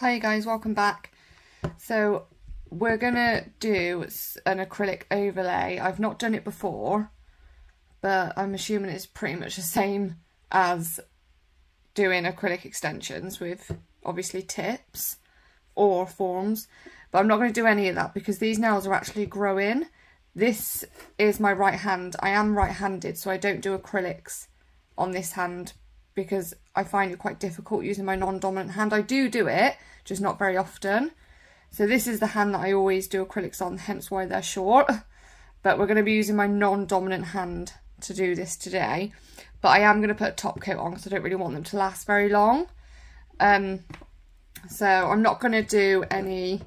Hi guys, welcome back. So we're gonna do an acrylic overlay. I've not done it before, but I'm assuming it's pretty much the same as doing acrylic extensions with obviously tips or forms, but I'm not going to do any of that because these nails are actually growing. This is my right hand. I am right-handed, so I don't do acrylics on this hand because I find it quite difficult using my non-dominant hand. I do it, just not very often. So this is the hand that I always do acrylics on, hence why they're short. But we're going to be using my non-dominant hand to do this today. But I am going to put a top coat on because I don't really want them to last very long. So I'm not going to do any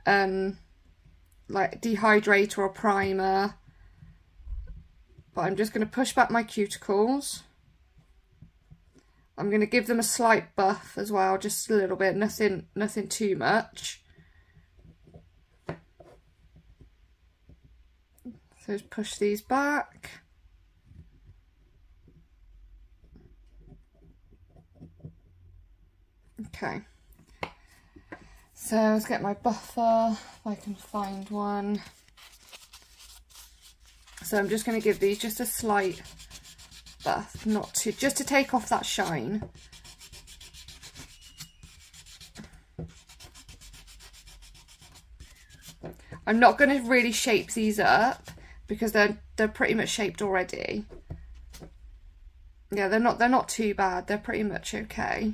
like dehydrator or primer. But I'm just going to push back my cuticles. I'm going to give them a slight buff as well, just a little bit, nothing too much. So just push these back. Okay. So let's get my buffer, if I can find one. So I'm just going to give these just a slight buff, not too, just to take off that shine. I'm not going to really shape these up because they're pretty much shaped already. Yeah, they're not too bad. They're pretty much okay.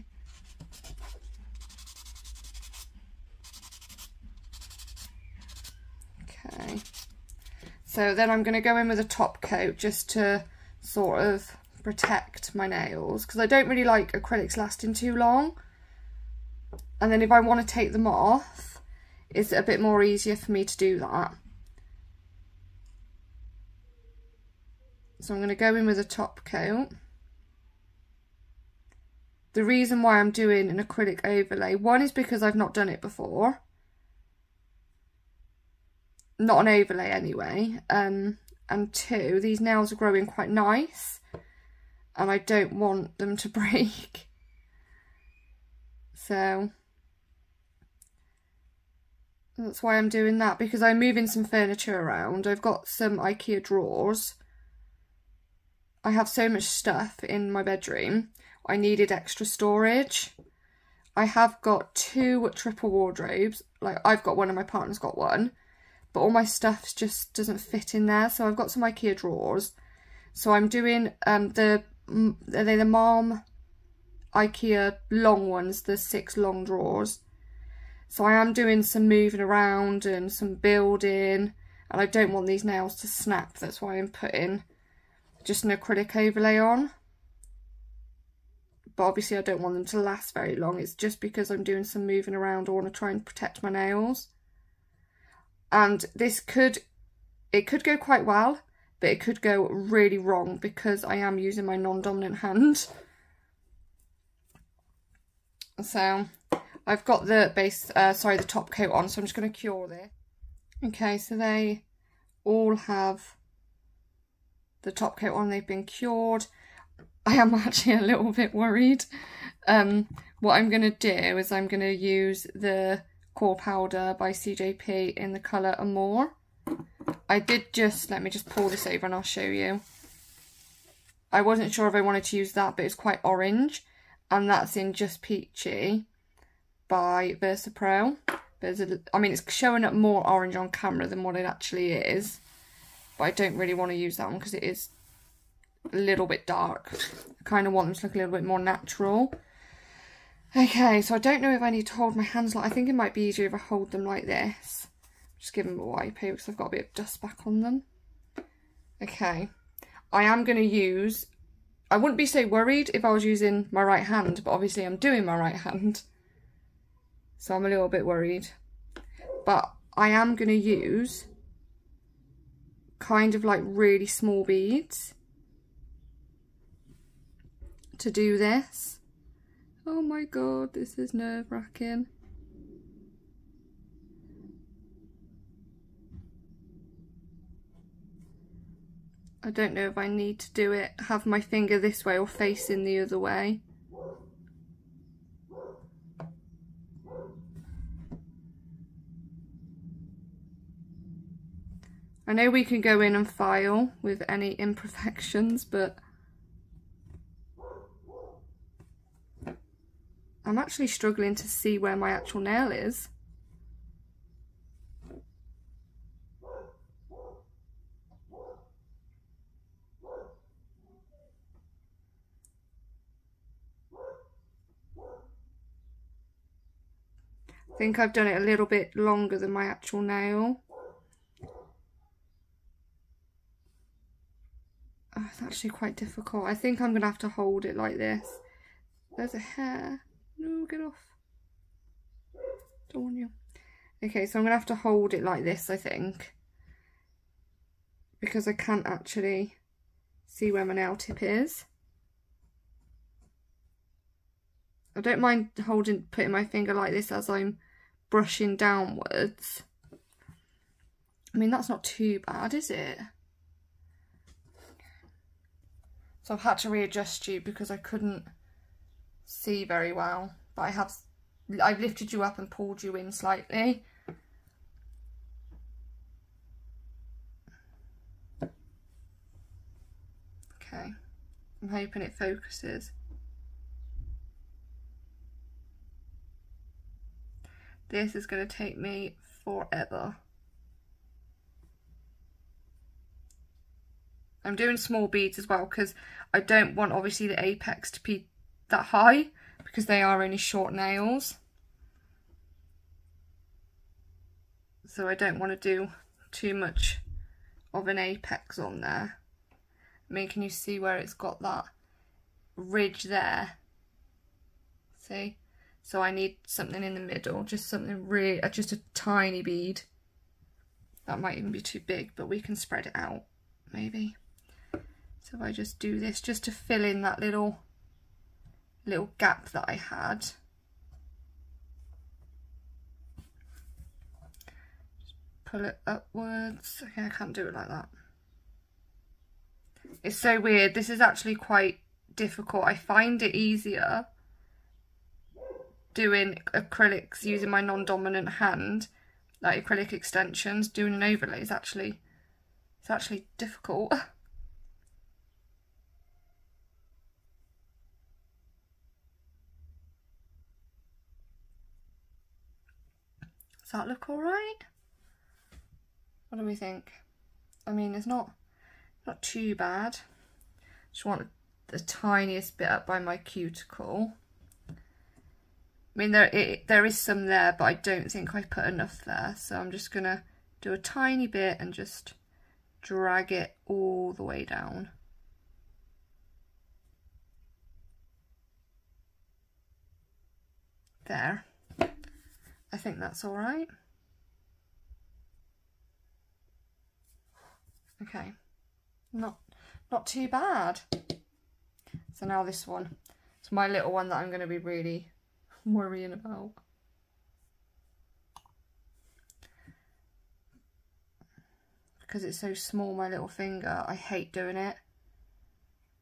Okay. So then I'm going to go in with a top coat just to sort of protect my nails because I don't really like acrylics lasting too long, and then if I want to take them off it's a bit more easier for me to do that. So I'm going to go in with a top coat. The reason why I'm doing an acrylic overlay, one is because I've not done it before, not an overlay anyway, and two, these nails are growing quite nice and I don't want them to break. So that's why I'm doing that, because I'm moving some furniture around. I've got some IKEA drawers. I have so much stuff in my bedroom. I needed extra storage. I have got 2 triple wardrobes. Like, I've got one and my partner's got one. But all my stuff just doesn't fit in there. So I've got some IKEA drawers. So I'm doing the Mom IKEA long ones, the 6 long drawers. So I am doing some moving around and some building. And I don't want these nails to snap. That's why I'm putting just an acrylic overlay on. But obviously I don't want them to last very long. It's just because I'm doing some moving around. I want to try and protect my nails. And this could go quite well, but it could go really wrong because I am using my non-dominant hand. So I've got the the top coat on, so I'm just going to cure this. Okay, so they all have the top coat on, they've been cured. I am actually a little bit worried. What I'm going to do is I'm going to use the Core Powder by CJP in the colour Amore. I did just, let me just pull this over and I'll show you. I wasn't sure if I wanted to use that, but it's quite orange. And that's in Just Peachy by VersaPro. I mean, it's showing up more orange on camera than what it actually is. But I don't really want to use that one because it is a little bit dark. I kind of want them to look a little bit more natural. Okay, so I don't know if I need to hold my hands like, I think it might be easier if I hold them like this. Just give them a wipe here because I've got a bit of dust back on them. Okay, I am going to use, I wouldn't be so worried if I was using my right hand, but obviously I'm doing my right hand. So I'm a little bit worried. But I am going to use kind of like really small beads to do this. Oh my god, this is nerve-wracking. I don't know if I need to do it, have my finger this way or facing the other way. I know we can go in and file with any imperfections, but I'm actually struggling to see where my actual nail is. I think I've done it a little bit longer than my actual nail. Oh, it's actually quite difficult. I think I'm going to have to hold it like this. There's a hair. No, get off. Don't want you. Okay, so I'm going to have to hold it like this, I think. Because I can't actually see where my nail tip is. I don't mind putting my finger like this as I'm brushing downwards. I mean, that's not too bad, is it? So I've had to readjust you because I couldn't see very well. But I've lifted you up and pulled you in slightly. Okay, I'm hoping it focuses. This is going to take me forever. I'm doing small beads as well because I don't want obviously the apex to be that high because they are only short nails. So I don't want to do too much of an apex on there. I mean, can you see where it's got that ridge there? See? So I need something in the middle, just something really, just a tiny bead. That might even be too big, but we can spread it out, maybe. So if I just do this, just to fill in that little gap that I had. Just pull it upwards. Okay, I can't do it like that. It's so weird. This is actually quite difficult. I find it easier doing acrylics using my non-dominant hand, like acrylic extensions. Doing an overlay is actually, it's actually difficult. Does that look alright? What do we think? I mean, it's not too bad. Just want the tiniest bit up by my cuticle. I mean, there is some there, but I don't think I put enough there. So I'm just going to do a tiny bit and just drag it all the way down. There. I think that's all right. Okay. Not too bad. So now this one. It's my little one that I'm going to be really worrying about. Because it's so small, my little finger, I hate doing it.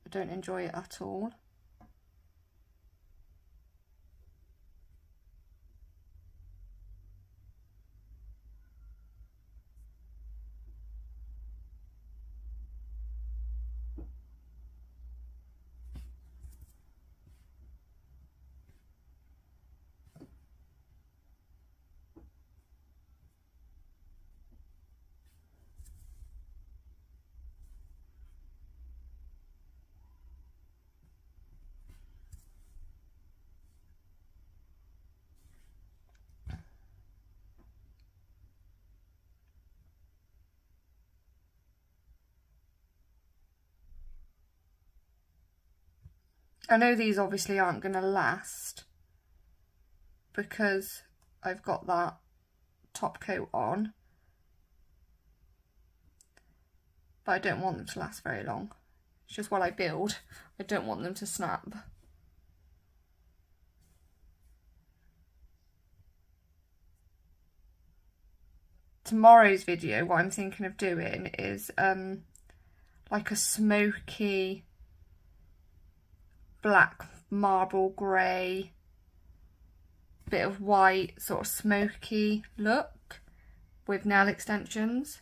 I don't enjoy it at all. I know these obviously aren't going to last because I've got that top coat on, but I don't want them to last very long. It's just while I build, I don't want them to snap. Tomorrow's video, what I'm thinking of doing is like a smoky black marble grey, bit of white, sort of smoky look with nail extensions.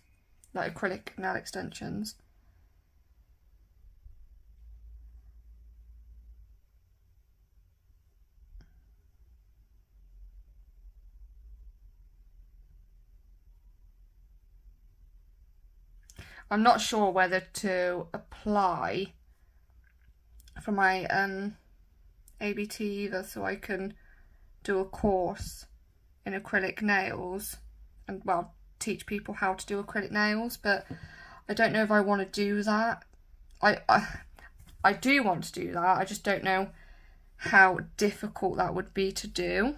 like acrylic nail extensions. I'm not sure whether to apply for my ABT either, so I can do a course in acrylic nails and, well, teach people how to do acrylic nails, but I don't know if I want to do that. I do want to do that, I just don't know how difficult that would be to do.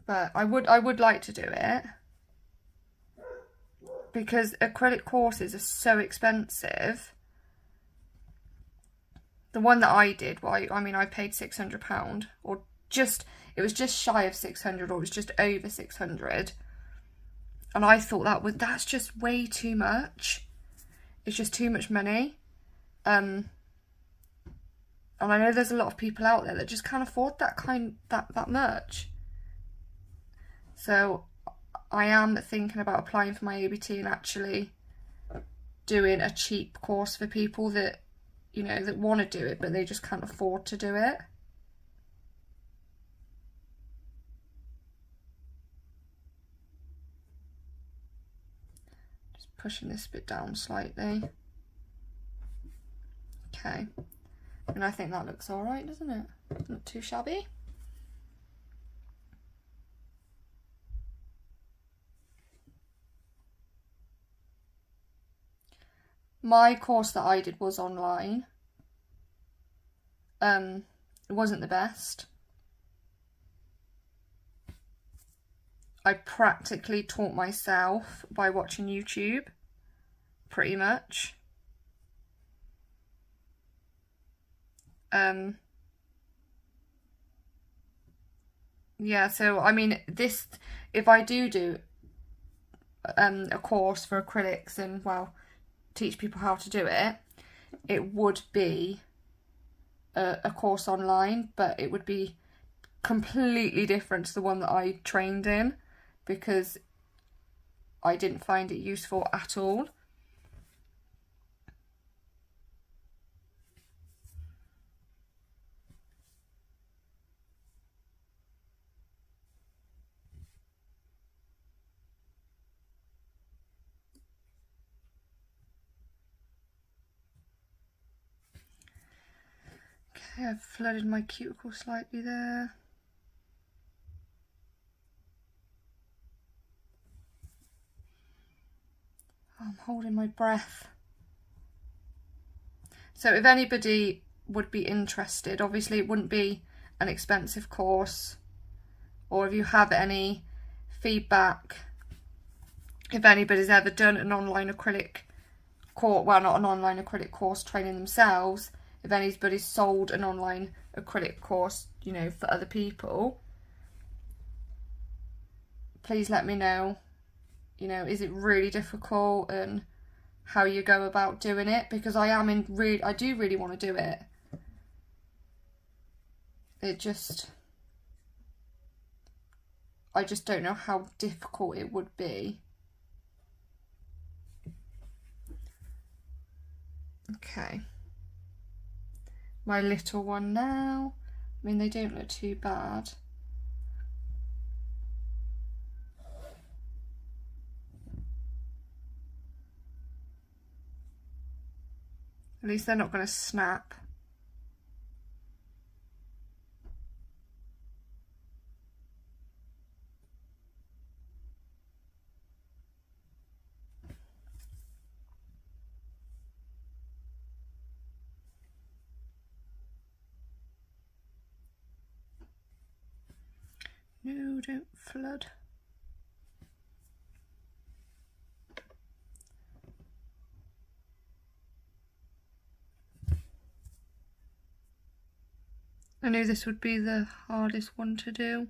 But I would like to do it, because acrylic courses are so expensive. The one that I did, well, I mean, I paid £600, or just, it was just shy of 600, or it was just over 600. And I thought that's just way too much. It's just too much money. And I know there's a lot of people out there that just can't afford that much. So I am thinking about applying for my ABT and actually doing a cheap course for people that, you know, that want to do it, but they just can't afford to do it. Just pushing this bit down slightly. Okay. And I think that looks all right, doesn't it? Not too shabby. My course that I did was online. It wasn't the best. I practically taught myself by watching YouTube, pretty much. Yeah, so I mean, this, if I do a course for acrylics and, well, teach people how to do it, it would be a course online, but it would be completely different to the one that I trained in, because I didn't find it useful at all. Okay, I've flooded my cuticle slightly there. Oh, I'm holding my breath. So if anybody would be interested, obviously it wouldn't be an expensive course, or if you have any feedback, if anybody's ever done an online acrylic course, well, not an online acrylic course training themselves, if anybody's sold an online acrylic course, you know, for other people, please let me know, you know, is it really difficult and how you go about doing it, because I do really want to do it. I just don't know how difficult it would be. Okay. My little one now. I mean, they don't look too bad. At least they're not going to snap. No, don't flood. I knew this would be the hardest one to do.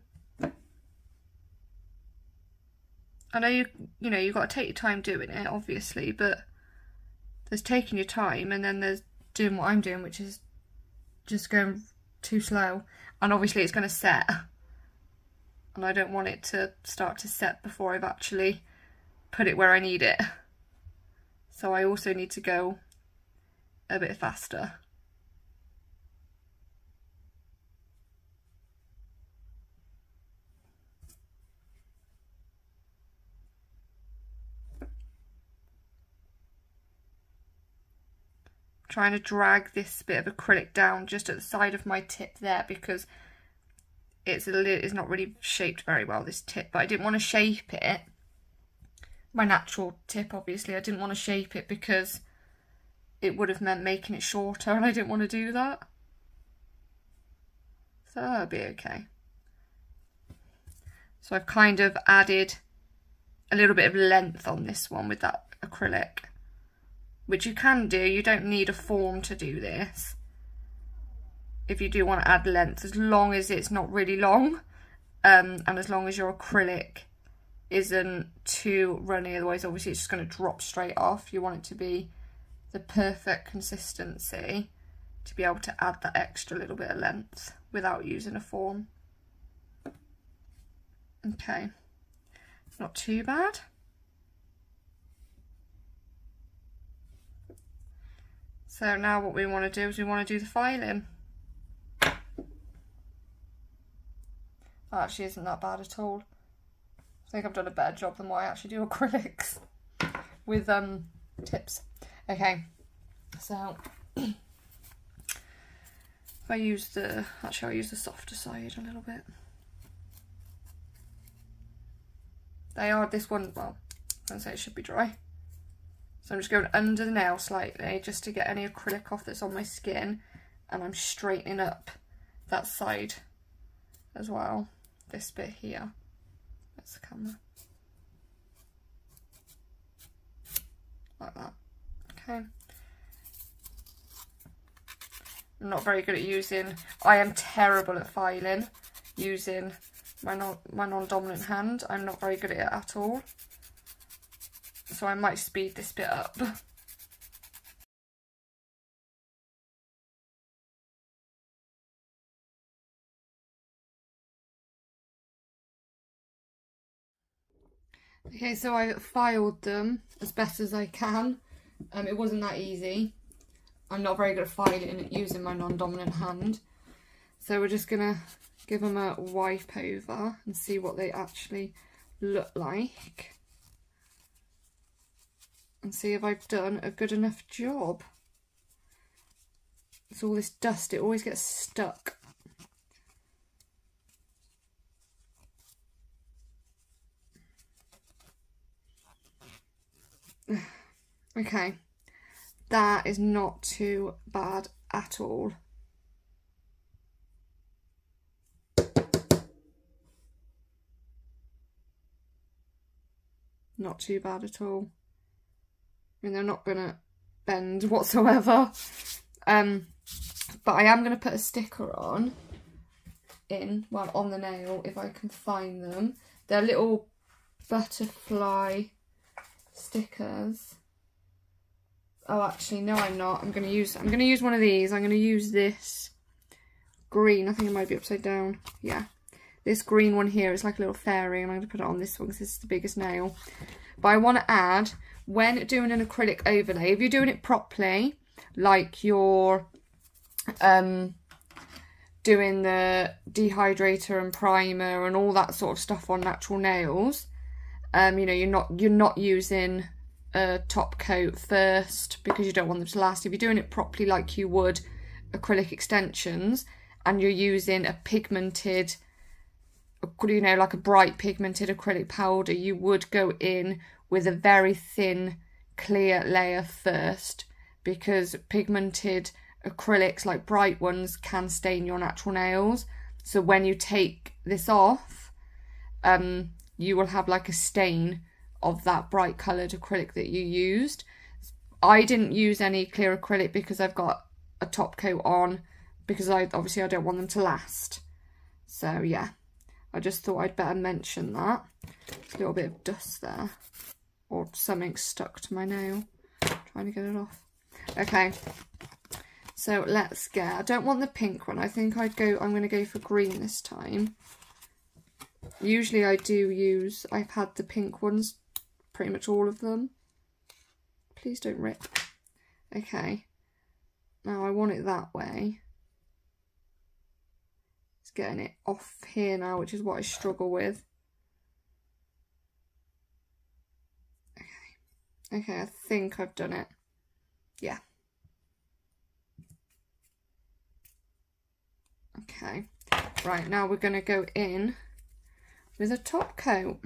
I know you know, you've got to take your time doing it, obviously, but there's taking your time and then there's doing what I'm doing, which is just going too slow. And obviously it's going to set. And I don't want it to start to set before I've actually put it where I need it. So I also need to go a bit faster. Trying to drag this bit of acrylic down just at the side of my tip there, because it's not really shaped very well, this tip, but I didn't want to shape it. My natural tip, obviously, I didn't want to shape it because it would have meant making it shorter and I didn't want to do that. So that'll be okay. So I've kind of added a little bit of length on this one with that acrylic, which you can do. You don't need a form to do this. If you do want to add length, as long as it's not really long, and as long as your acrylic isn't too runny, otherwise obviously it's just going to drop straight off. You want it to be the perfect consistency to be able to add that extra little bit of length without using a form. Okay, not too bad. So now what we want to do is we want to do the filing. That actually isn't that bad at all. I think I've done a better job than what I actually do acrylics with tips. Okay, so if I use the, actually I'll use the softer side a little bit. They are, this one, well, I would say it should be dry. So I'm just going under the nail slightly just to get any acrylic off that's on my skin, and I'm straightening up that side as well, this bit here. That's the camera. Like that. Okay. I'm not very good at using, I am terrible at filing using my non-dominant hand. I'm not very good at it at all. So I might speed this bit up. Okay, so I filed them as best as I can. It wasn't that easy. I'm not very good at filing using my non-dominant hand. So we're just gonna give them a wipe over and see what they actually look like. And see if I've done a good enough job. It's all this dust, it always gets stuck. Okay, that is not too bad at all. Not too bad at all. I mean, they're not gonna bend whatsoever. But I am gonna put a sticker on the nail if I can find them. They're little butterfly stickers. Oh, actually, no, I'm not. I'm gonna use one of these. I'm gonna use this green. I think it might be upside down. Yeah, this green one here is like a little fairy, and I'm gonna put it on this one because this is the biggest nail. But I want to add, when doing an acrylic overlay, if you're doing it properly, like you're doing the dehydrator and primer and all that sort of stuff on natural nails, you know, you're not using a top coat first because you don't want them to last. If you're doing it properly like you would acrylic extensions, and you're using a pigmented, you know, like a bright pigmented acrylic powder, you would go in with a very thin clear layer first, because pigmented acrylics, like bright ones, can stain your natural nails. So when you take this off, you will have like a stain of that bright coloured acrylic that you used. I didn't use any clear acrylic because I've got a top coat on, because obviously I don't want them to last. So yeah, I just thought I'd better mention that. A little bit of dust there, or something stuck to my nail. Trying to get it off. Okay, so let's get, I don't want the pink one. I think I'm going to go for green this time. Usually I've had the pink ones, pretty much all of them. Please don't rip. Okay, now I want it that way. It's getting it off here now, which is what I struggle with. Okay, I think I've done it. Yeah. Okay, right, now we're going to go in with a top coat.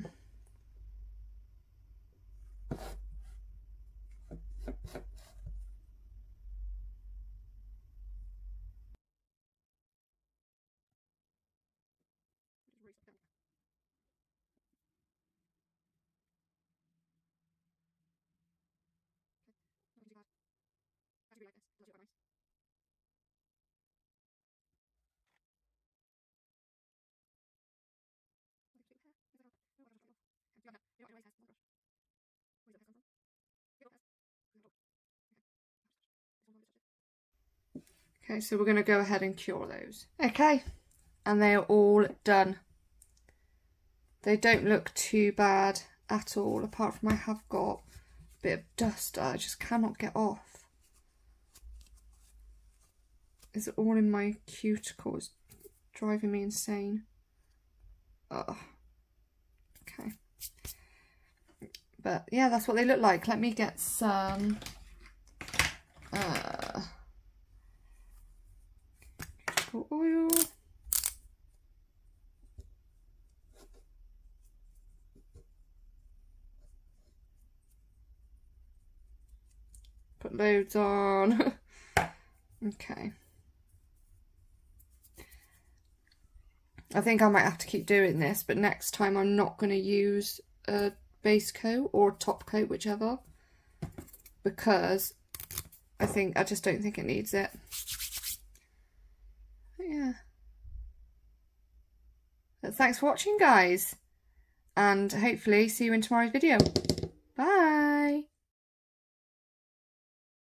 Okay, so we're going to go ahead and cure those. Okay, and they are all done. They don't look too bad at all, apart from I have got a bit of dust I just cannot get off. It's all in my cuticles, driving me insane. Ugh. Okay. But yeah, that's what they look like. Let me get some oil. Put loads on. Okay. I think I might have to keep doing this, but next time I'm not going to use a base coat or a top coat, whichever, because I just don't think it needs it. But yeah. But thanks for watching, guys, and hopefully see you in tomorrow's video. Bye.